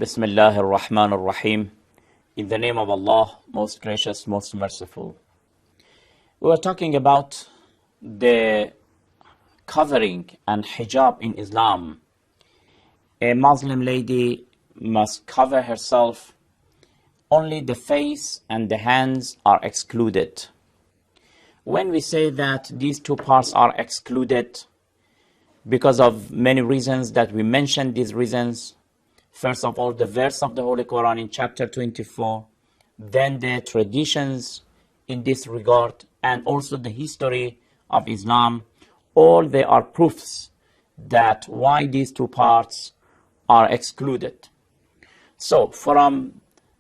Bismillah ar-Rahman ar-Rahim. In the name of Allah, most gracious, most merciful. We were talking about the covering and hijab in Islam. A Muslim lady must cover herself. Only the face and the hands are excluded. When we say that these two parts are excluded, because of many reasons that we mentioned these reasons, first of all, the verse of the Holy Quran in chapter 24, then the traditions in this regard, and also the history of Islam, all they are proofs that why these two parts are excluded. So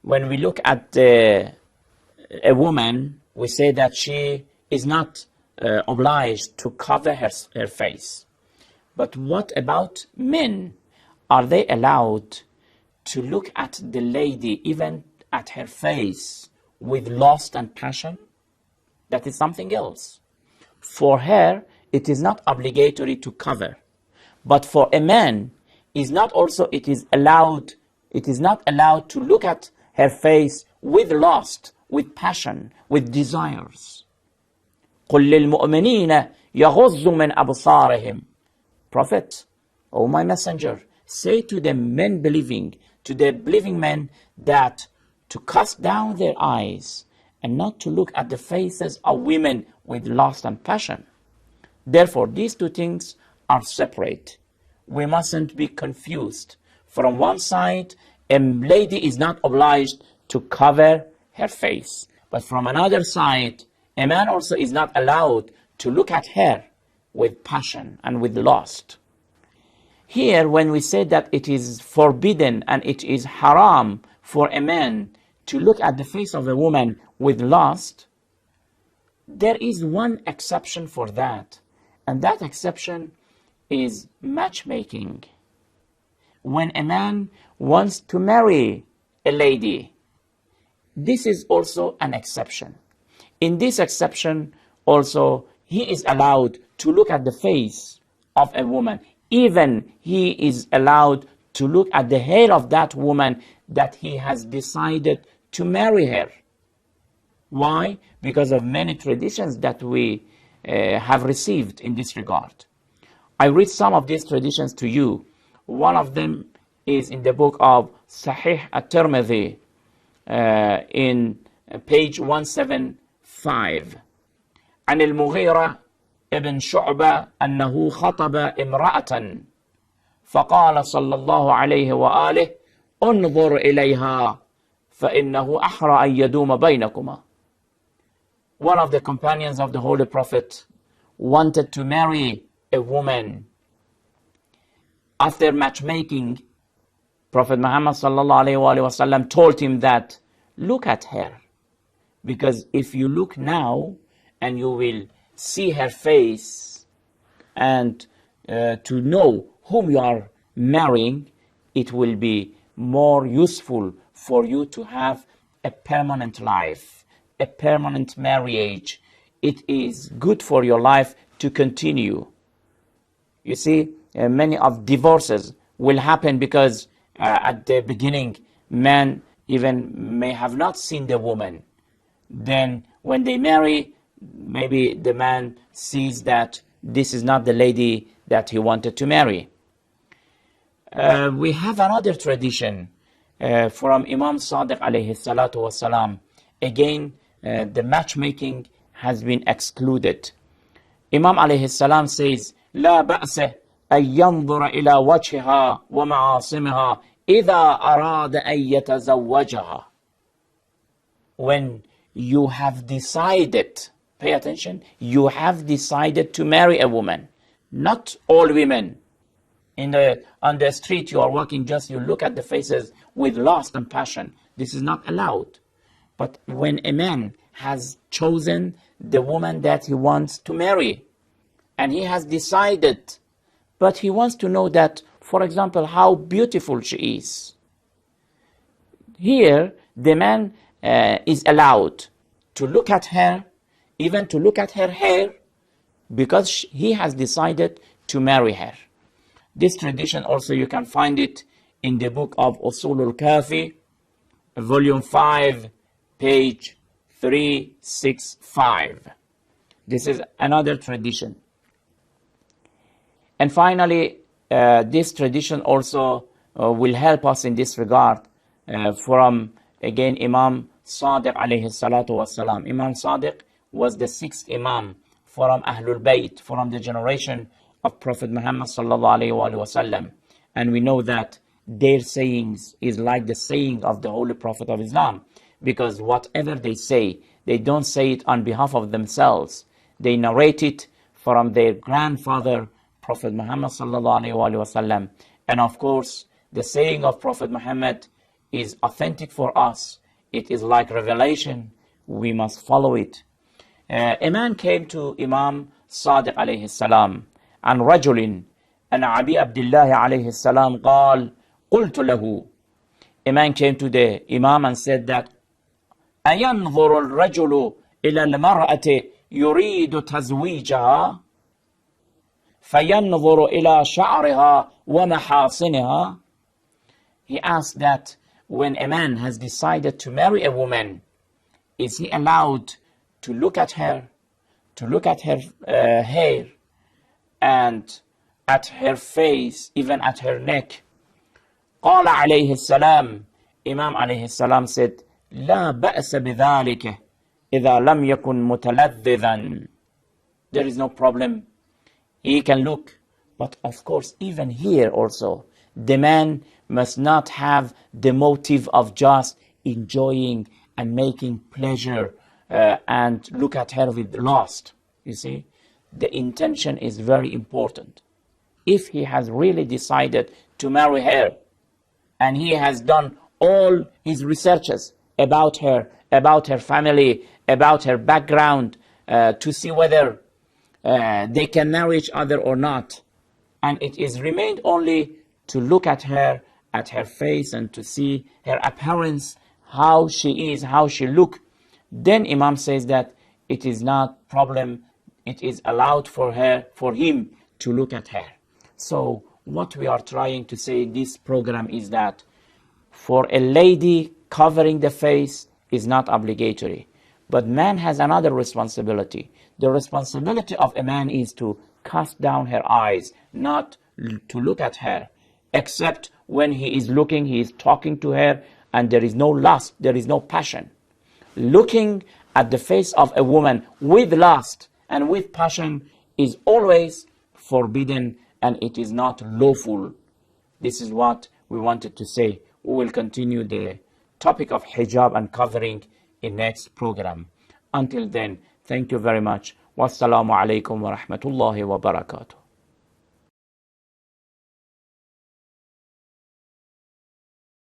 when we look at a woman, we say that she is not obliged to cover her face. But what about men? Are they allowed to look at the lady, even at her face, with lust and passion? That is something else. For her, it is not obligatory to cover. But for a man, it is not allowed to look at her face with lust, with passion, with desires. قُلْ لِلْمُؤْمِنِينَ يَغُضُّ مِنْ أَبْصَارِهِمْ. Prophet, O my messenger, say to the men believing, to the believing men, that to cast down their eyes and not to look at the faces of women with lust and passion. Therefore, these two things are separate. We mustn't be confused. From one side, a lady is not obliged to cover her face. But from another side, a man also is not allowed to look at her with passion and with lust. Here, when we say that it is forbidden and it is haram for a man to look at the face of a woman with lust, there is one exception for that. And that exception is matchmaking. When a man wants to marry a lady, this is also an exception. In this exception, also, he is allowed to look at the face of a woman. Even he is allowed to look at the hair of that woman that he has decided to marry her. Why? Because of many traditions that we have received in this regard. I read some of these traditions to you. One of them is in the book of Sahih at-Tirmidhi, in page 175. عن المغيرة ابن شعبة أنه خطب امرأة فقال صلى الله عليه وآله انظر إليها فإنه أحرى أن يدوم بينكما. One of the companions of the Holy Prophet wanted to marry a woman. After matchmaking, Prophet Muhammad sallallahu alaihi wasallam told him that look at her, because if you look now and you will see her face and to know whom you are marrying, it will be more useful for you to have a permanent life, a permanent marriage. It is good for your life to continue. You see, many of divorces will happen because at the beginning, man even may have not seen the woman. Then when they marry, maybe the man sees that this is not the lady that he wanted to marry. We have another tradition from Imam Sadiq alayhi salatu wasalam. Again, the matchmaking has been excluded. Imam alayhi salam says, لا بأس أن ينظر إلى وجهها ومعاصمها إذا أراد أن يتزوجها. When you have decided, pay attention, you have decided to marry a woman. Not all women. On the street you are walking, just you look at the faces with lust and passion. This is not allowed. But when a man has chosen the woman that he wants to marry, and he has decided, but he wants to know that, for example, how beautiful she is. Here, the man is allowed to look at her, even to look at her hair, because he has decided to marry her. This tradition also, you can find it in the book of Usulul Kafi, volume 5, page 365. This is another tradition. And finally, this tradition also will help us in this regard from, again, Imam Sadiq alayhi salatu wasalam. Imam Sadiq was the 6th Imam from Ahlul Bayt, from the generation of Prophet Muhammad sallallahu alayhi wa sallam. And we know that their sayings is like the saying of the Holy Prophet of Islam, because whatever they say, they don't say it on behalf of themselves. They narrate it from their grandfather, Prophet Muhammad sallallahu alayhi wa sallam. And of course, the saying of Prophet Muhammad is authentic for us. It is like revelation. We must follow it. A man came to Imam Sadiq alayhi salam عن رجل أن أبي عبد الله عليه السلام قال قلت له. A man came to the Imam and said that أينظر الرجل إلى المرأة يريد تزويجها فينظر إلى شعرها ومحاصنها. He asked that when a man has decided to marry a woman, is he allowed to look at her, hair, and at her face, even at her neck? قال عليه السلام, Imam عليه السلام said, لا بأس بذلك إذا لم يكن متلذذا. There is no problem. He can look. But of course, even here also, the man must not have the motive of just enjoying and making pleasure and look at her with lust. You see, the intention is very important. If he has really decided to marry her, and he has done all his researches about her family, about her background, to see whether they can marry each other or not, and it is remained only to look at her face and to see her appearance, how she is, how she look, then Imam says that it is not problem. It is allowed for him to look at her. So what we are trying to say in this program is that for a lady, covering the face is not obligatory. But man has another responsibility. The responsibility of a man is to cast down her eyes, not to look at her, except when he is looking, he is talking to her, and there is no lust, there is no passion. Looking at the face of a woman with lust and with passion is always forbidden, and it is not lawful. This is what we wanted to say. We will continue the topic of hijab and covering in next program. Until then, thank you very much. Wassalamu alaikum wa rahmatullahi wa barakatuh.